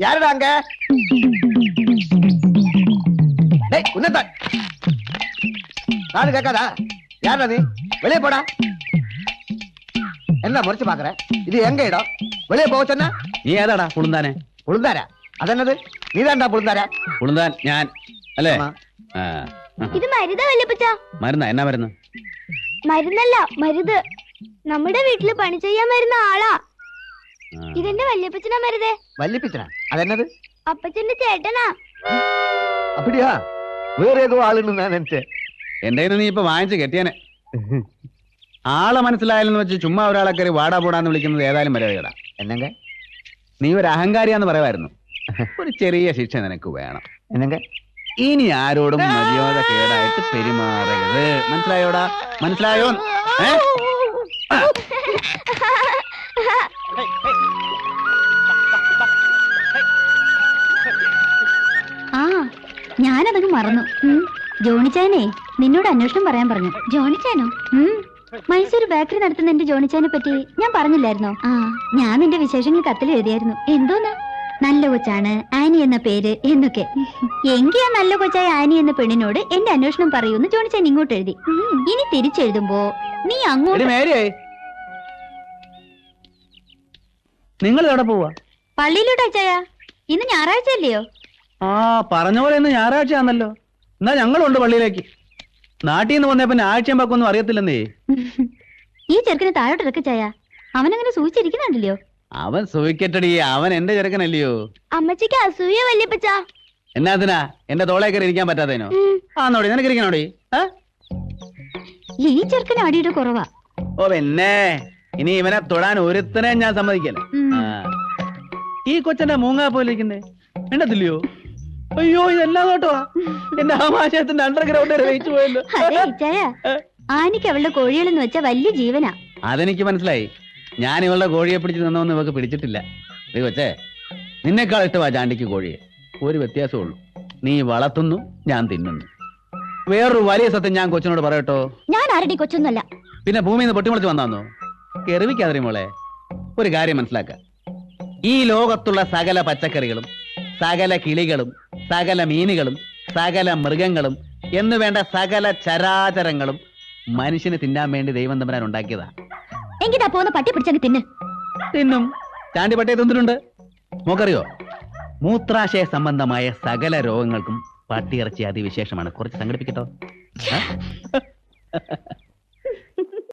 யாருடா அங்க? டேய் உன்னதான் காது கேட்காதா? யாருடா நீ? வெளியே போடா. என்ன முறைச்சு பாக்குற? இது எங்க இடம்? வெளியே போக சொன்ன? നീ ഏതാടാ പുളുന്താനെ? പുളുന്താരാ? അതെന്നത്? നീതാണ്ടാ പുളുന്താരാ? പുളുന്താൻ ഞാൻ അല്ലേ? ഇത് മരുതാ വല്യപ്പച്ച? മരുന്നാ? എന്നാ മരുന്ന്? മരുന്നല്ല, മരുത്. നമ്മുടെ വീട്ടില് പണി ചെയ്യാൻ വരുന്ന ആളാ. ഇതെന്റെ വല്യപ്പച്ചനാ മരുതേ. വല്യപ്പച്ചനാ? അതെന്നത്? അപ്പച്ചന്റെ ചേട്ടനാ. അപ്പടിയാ? വേറെ ഏതോ ആളുണ്ടെന്ന് ഞാൻ നിனைச்சேன். എന്റെ നീ ഇപ്പൊ വാങ്ങിച്ച് കെട്ടിയാനെ. ആളെ മനസ്സിലായാലെന്ന് വെച്ച് ചുമ്മാ ഒരാളെ കയറി വാടാ പോടാന്ന് വിളിക്കുന്നത് ഏതായാലും മര്യാദ. എന്നെങ്ക നീ ഒരു അഹങ്കാരിയാന്ന് പറയുമായിരുന്നു. ഒരു ചെറിയ ശിക്ഷ നിനക്ക് വേണം. എന്നെങ്ക ഇനി ആരോടും മര്യാദ കേടായിട്ട് പെരുമാറരുത്. മനസ്സിലായോടാ? മനസ്സിലായോ? ആ ഞാനതങ്ങ് മറന്നു. ജോണിച്ചാനെ നിന്നോട് അന്വേഷണം പറയാൻ പറഞ്ഞു. ജോണിച്ചാനോ? മൈസൂർ ബേക്കറി നടത്തുന്ന എന്റെ ജോണിച്ചാനെ പറ്റി ഞാൻ പറഞ്ഞില്ലായിരുന്നോ? ആ ഞാൻ നിന്റെ വിശേഷങ്ങൾ കത്തിൽ എഴുതിയായിരുന്നു. എന്തോന്ന് നല്ല കൊച്ചാണ് ആനി എന്ന പേര് എന്നൊക്കെ. എങ്കി ആ നല്ല കൊച്ചായ ആനി എന്ന പെണ്ണിനോട് എന്റെ അന്വേഷണം പറയൂന്ന് ജോണിച്ചാൻ ഇങ്ങോട്ട് എഴുതി. ഇനി തിരിച്ചെഴുതുമ്പോ നീ അങ്ങോട്ട്. നിങ്ങൾ എവിടെ പോവാ? പള്ളിയിലോട്ട് അച്ചായ. ഇന്ന് ഞായറാഴ്ച അല്ലയോ? ആ പറഞ്ഞ പോലെ ഇന്ന് ഞായറാഴ്ചയാണല്ലോ. എന്നാ ഞങ്ങളുണ്ട് പള്ളിയിലേക്ക്. നാട്ടിൽ നിന്ന് വന്നേ പിന്നെ ആഴ്ചയൊന്നും അറിയത്തില്ലെന്നേ. ഈ ചെറുക്കനെ താഴോട്ട് ഇറക്ക ചായ. അവനങ്ങനെ സൂചിച്ചിരിക്കുന്നുണ്ടല്ലോ. അവൻ സൂയിക്കട്ടടി, അവൻ എന്റെ ചെറുക്കനല്ലയോ. അമ്മച്ചിക്ക് അസൂയ വല്യപ്പച്ച. എന്നാത്തിനാ എന്റെ തോളെ കയറി ഇരിക്കാൻ പറ്റാത്തതിനോ? ആന്നോടി നിനക്ക് ഇരിക്കണോടി? ഈ ചെറുക്കന് അടിയുടെ കുറവാ. ഓ പിന്നെ ഇനി ഇവനെ തൊടാൻ ഒരുത്തനെ ഞാൻ സമ്മതിക്കല്ല. ഈ കൊച്ചന്റെ മൂങ്ങാ പോലെ ഇരിക്കുന്നേ വേണ്ടത്തില്ലയോ? അയ്യോ ഇതെല്ലാം കേട്ടോ എന്റെ ആമാശയത്തിന്റെ അണ്ടർഗ്രൗണ്ട് വരെ വെയിച്ചു പോയല്ലോ. അതെ ചായ, ആനിക്ക് അവളുടെ കോഴികളെന്ന് വെച്ചാ വലിയ ജീവനാ. അതെനിക്ക് മനസ്സിലായി. ഞാൻ ഇവളുടെ കോഴിയെ പിടിച്ച് നിന്നൊന്നും ഇവക്ക് പിടിച്ചിട്ടില്ല. നീ കൊച്ചേ, നിന്നെക്കാൾ ഇഷ്ടമാ ചാണ്ടിക്ക് കോഴിയെ. ഒരു വ്യത്യാസമുള്ളൂ, നീ വളർത്തുന്നു, ഞാൻ തിന്നുന്നു. വേറൊരു വലിയ സത്യം ഞാൻ കൊച്ചിനോട് പറയട്ടോ. ഞാൻ ആരുടെ കൊച്ചൊന്നുമല്ല. പിന്നെ ഭൂമിയിൽ നിന്ന് പൊട്ടിമുളച്ച് വന്നാന്നോ? കെറിവിക്കാതെ മോളെ, ഒരു കാര്യം മനസ്സിലാക്ക. ഈ ലോകത്തുള്ള സകല പച്ചക്കറികളും സകല കിളികളും സകല മീനുകളും സകല മൃഗങ്ങളും എന്ന് വേണ്ട സകല ചരാചരങ്ങളും മനുഷ്യന് തിന്നാൻ വേണ്ടി ദൈവം തമ്പുരാൻ ഉണ്ടാക്കിയതാ. എങ്കിതാ പോന്ന പട്ടി പിടിച്ചങ്ങ് തിന്നും. ചാണ്ടി പട്ടിയെ തിന്നിട്ടുണ്ട്. നോക്കറിയോ, മൂത്രാശയ സംബന്ധമായ സകല രോഗങ്ങൾക്കും പട്ടിയിറച്ചി അതിവിശേഷമാണ്. കുറച്ച് സംഘടിപ്പിക്കട്ടോ.